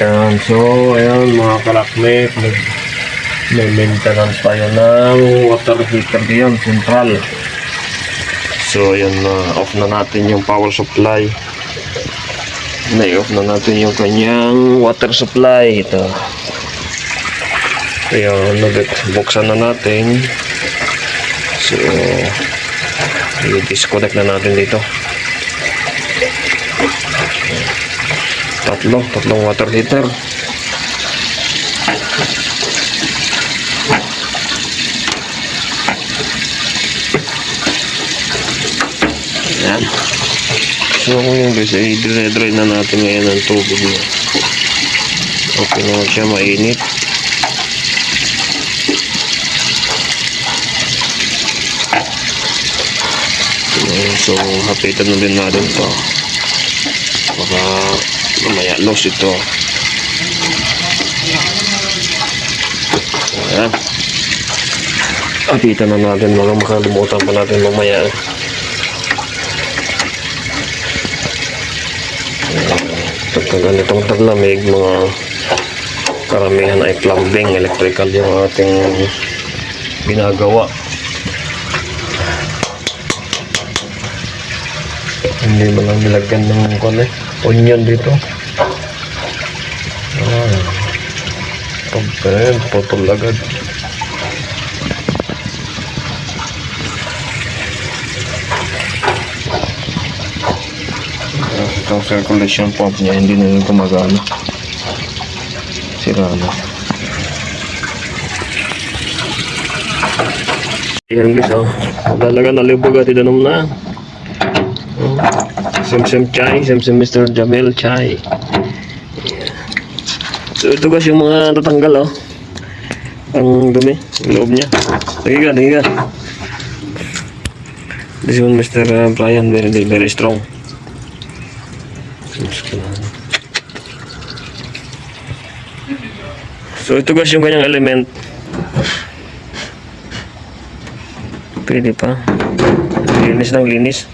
Yan, so ayan mga kalakmit, may maintenance tayo ng water heater ngayon, central. So ayan na, off na natin yung power supply. Na-off na natin yung kanyang water supply. Ito. Ayan, buksan na natin. So i-disconnect na natin dito. Tatlong water heater. Ayan. So ngayon guys, ay dire-dry na natin ngayon ang tubig niya. Okay naman siya, mainit. So hapitan na din natin ito. Baka mamaya loss ito. Ayan. Hapitan na natin, mga makalimutan pa natin mamaya. Pagka ganitong taglamig, mga karamihan ay plumbing, electrical yung ating ginagawa. Hindi mo lang nilagyan ng onion dito. Okay, putol agad. Itong circulation pump niya hindi na yung gumagana. Sira na. Ayan guys, talaga nalibog at idanom na. Sim chai, sim Mr. Jamil chai. So ito guys yung mga tatanggal ang dumi, loob niya. Tingin ka. This one Mr. Brian, very strong. So ito guys yung kanyang element. Pwede pa. Linis.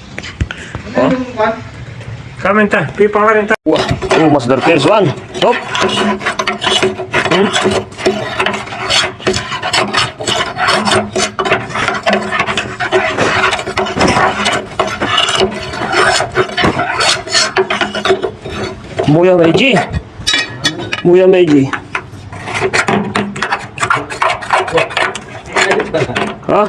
Oh. Kamenta, pipa ka rin ta. Wah, Master Pierce 1. Stop. Muya Meiji. Ha?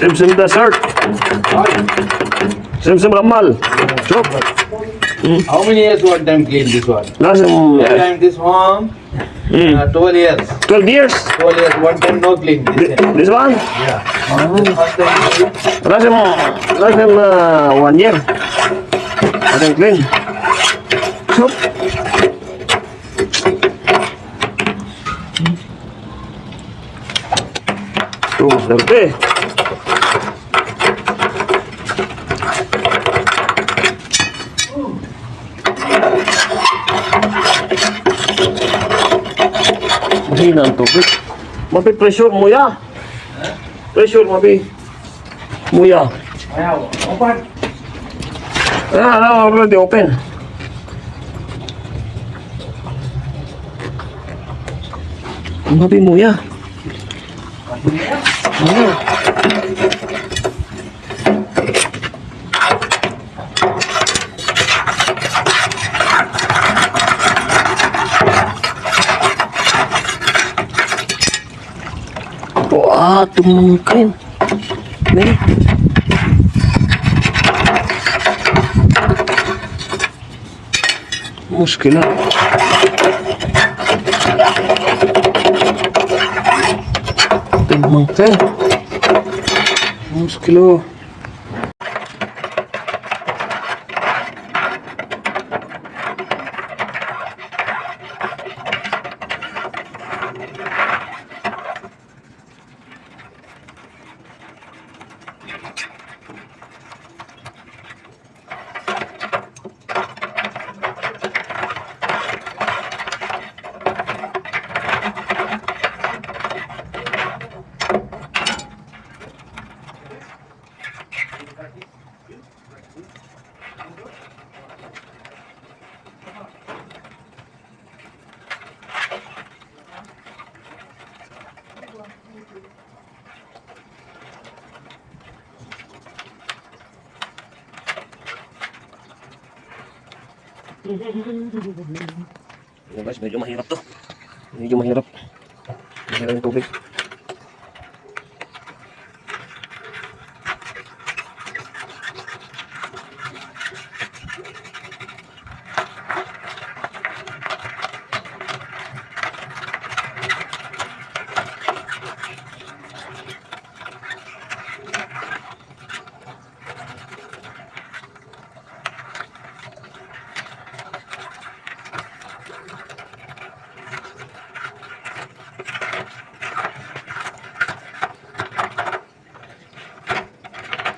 Sim Desert. Sim Ramal. Stop. How many years one time clean this one? Last One time this one, 12 years. 12 years. 12 years, one time no clean. This one? Yeah. First time Last time 1 year. I think clean. Stop. Tuh, Derte. Mahina ang tubig. Mapi pressure mo ya. Pressure mapi. Muya. Ayaw, open. Already open. Mapi muya. Wah, tumangkin. Nih. Muskilah. Tumangkin. Muskilah. Ayan guys, medyo mahirap to. Medyo mahirap. Mahirap yung tubig.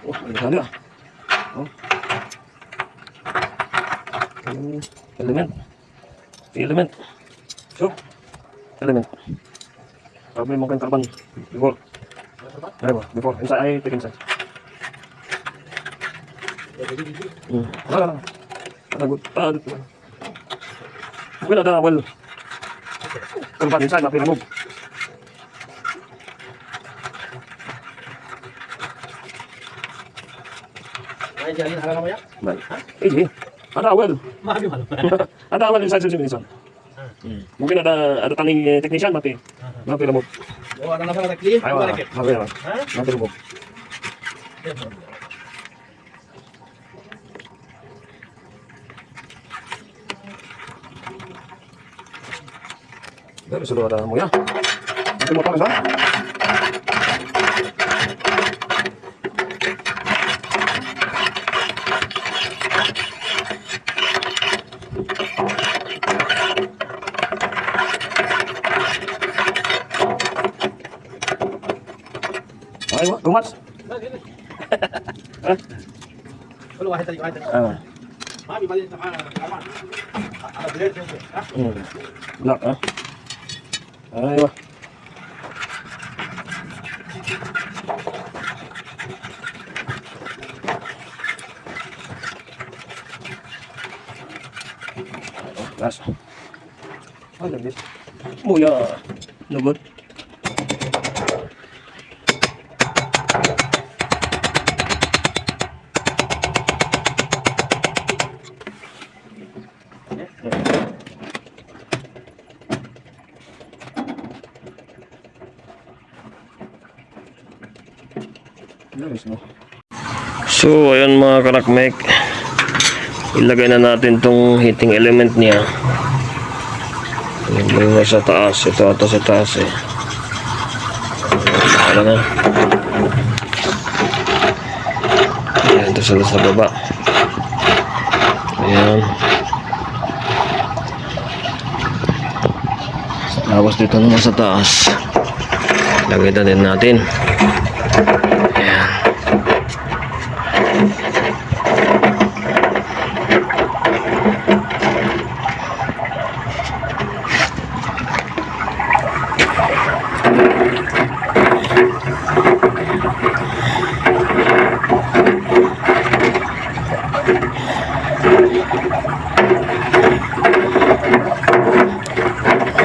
Oh, ang dami ah. Oh. Element. Element. So, element. Sabi mo kayong carbon. Before. Ano ba? Before. Inside. Ay, take inside. Wala lang. Good. Well, ada, well. Carbon inside, mapin-remove. Ay, dyan, harap mo yan? Baik. Ini ada awal. Mahal malam. Ada awal inside sini Wilson. Mungkin ada tanding technician mati. Mati remove. Oh, ada nafas lagi? Ayo. Mati remove. Mati remove. Dari sudah ada mo ya. Mati motor sa. Ayo, gumas. Kalau wahid tadi, wahid tadi. Ah. Mami, balik na kaman. Ala bilir siya. Black, ah. Ayo. Gas. Ada bis. Muya. Lubot. So, ayan mga karakmek. Ilagay na natin tong heating element niya. Yung nasa taas. Ito ata sa taas eh. Wala na. Ayan, ito sa baba. Ayan. Tapos dito naman sa taas. Ilagay na din natin. Ayan.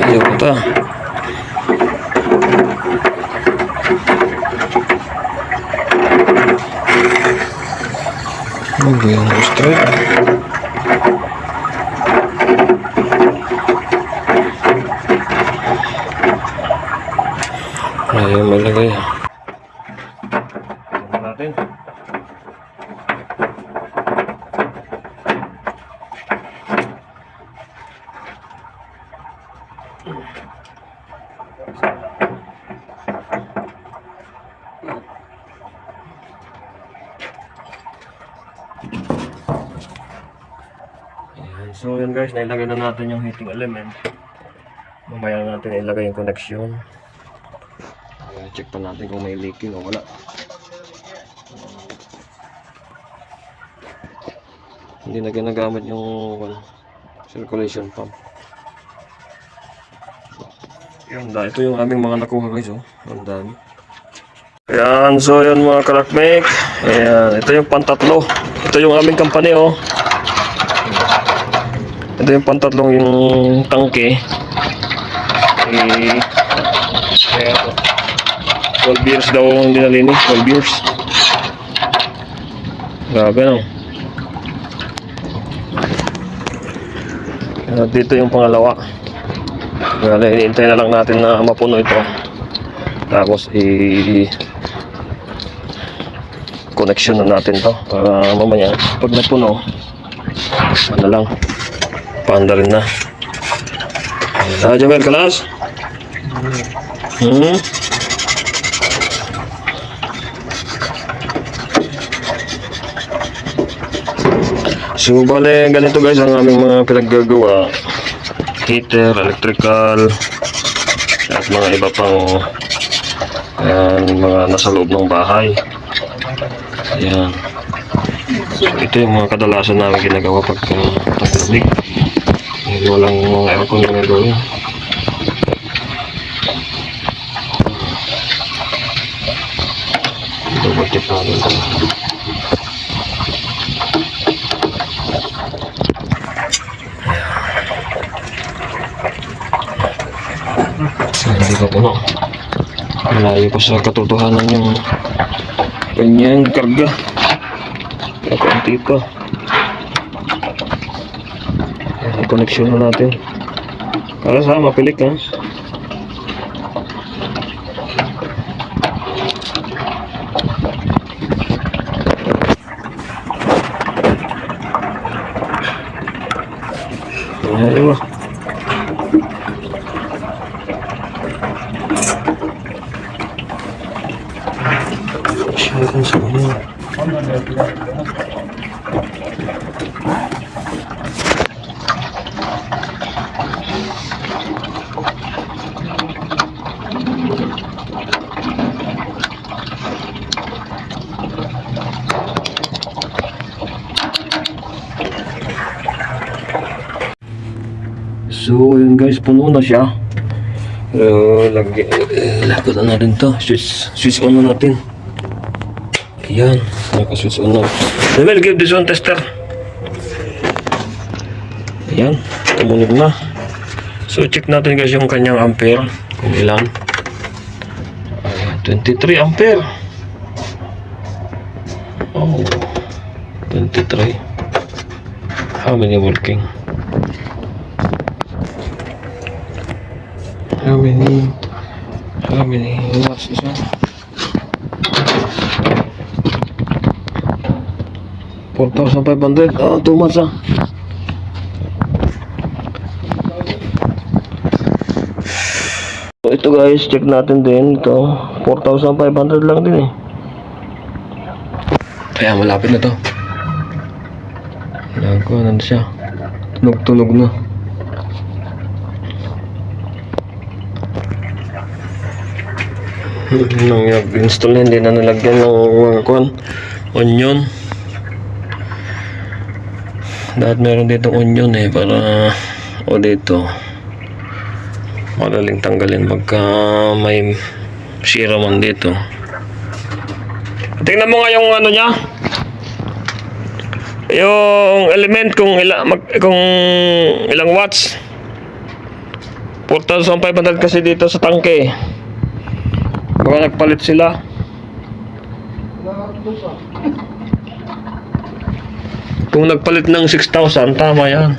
Ayaw ko ta. Ano ba yung straight? Ayaw malagay. Tingnan natin. Ayan. So yun guys, nailagay na natin yung heating element. Mamaya natin ilagay yung connection. Ayan, check pa natin kung may leaking o wala. Hindi na ginagamit yung circulation pump. Yan, ito yung aming mga nakuha guys, oh. Ang dami. Ayan, so yun mga karakmek. Ayan, ito yung pantatlo. Ito yung aming company, oh. Ito yung pantatlong yung tangke. Ayan, 12 years daw ang dinalinis, 12 years. Grabe, no? Dito yung pangalawa. Kaya hinihintay na lang natin na mapuno ito. Tapos connection na natin to para mamaya pag napuno ano lang paanda rin na. Jamel, kalas? So bale ganito guys ang aming mga pinaggagawa, heater, electrical at mga iba pang mga nasa loob ng bahay. Ayan. So ito yung mga kadalasan namin ginagawa pag tag-lamig. Walang mga aircon na gagawin. Double tip natin ito. Hindi pa puno. Malayo pa sa katotohanan yung kanyang karga. Kakunti pa. Ayan, connection na natin. Para sa mapilik ha. Ayan, siya sa ulo. So yun guys, puno na siya. Lagyan na natin to. Switch on na natin. Ayan, naka-switch on na. Level, give this one tester. Ayan, tumunog na. So check natin guys yung kanyang ampere. Kung ilan. 23 ampere. Oh, 23. How many working? How many watts is that? 4,500. Oh, too much ah. So ito guys, check natin din ito. 4,500 lang din eh. Kaya malapit na to. Ayan ko, ano siya. Tunog-tunog na. Nung install na, hindi na nalagyan ng mga onion. Dahil meron dito onion eh, para o dito madaling tanggalin pagka may sira man dito. Tingnan mo nga yung ano niya, yung element kung ilang watts. 4,500 kasi dito sa tangke. Baka nagpalit sila. Kung nagpalit ng 6,000, tama yan.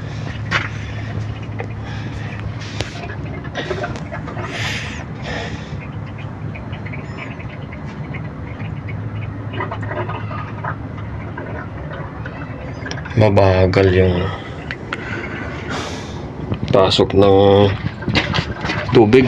Mabagal yung pasok ng tubig.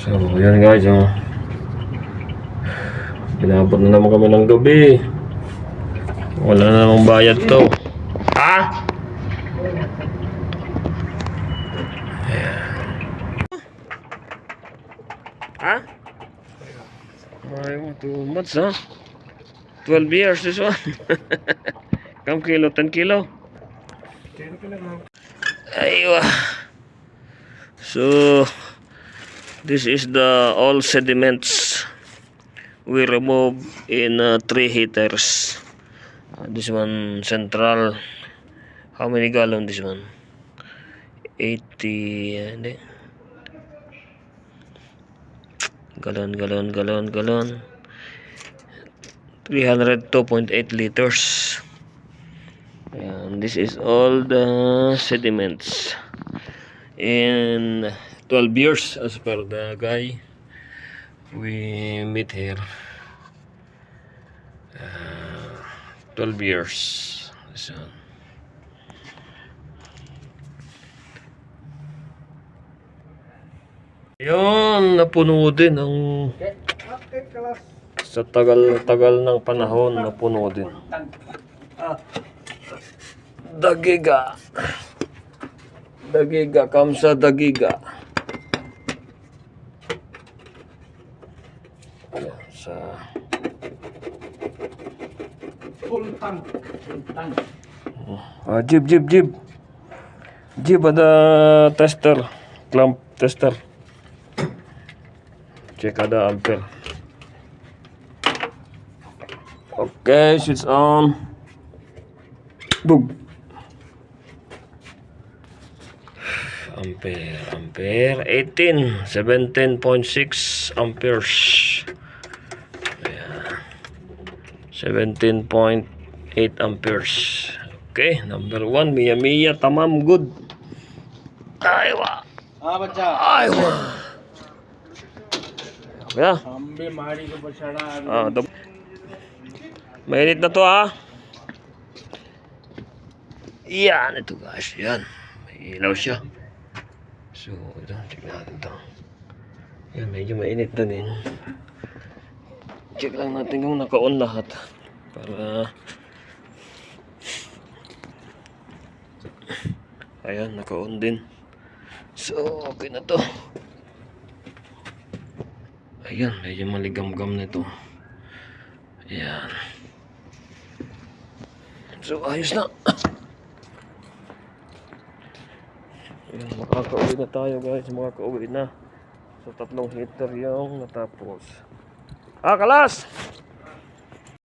So, yan guys, oh. Pinabot na naman kami ng gabi. Wala na namang bayad to. Ha? Ha? Ay, too much, ha? 12 years this one. Kam kilo? 10 kilo? Aywa. So, this is the all sediments we remove in 3 heaters. This one central. How many gallon this one? 80, hindi. Gallon. 302.8 liters. And this is all the sediments in 12 years as per the guy we meet here. 12 years. So, yun, napuno din ang sa tagal ng panahon, napuno din. Dagiga, kamsa dagiga. Ayan, sa Jib ada tester, clamp tester. Cek ada ampere. Okay, switch on. Boom. Ampere 18, 17.6 amperes. Ayan. 17.8 amperes. Okay, number 1, Mia, tamam, good. Aywa. हाँ बच्चा Aywa. Yeah. Ambe मारी को बछड़ा Mainit na to ha. Yan, ito guys, yan. May ilaw siya. So, ito, check natin to. Yan, medyo mainit na din. Check lang natin kung naka-on lahat. Para... Ayan, naka-on din. So, okay na to. Ayan, medyo maligam-gam na ito. Ayan. So, ayos na. Ayan, makaka-uwi na tayo guys. Makaka-uwi na. So, 3 heater yung natapos. Kalas!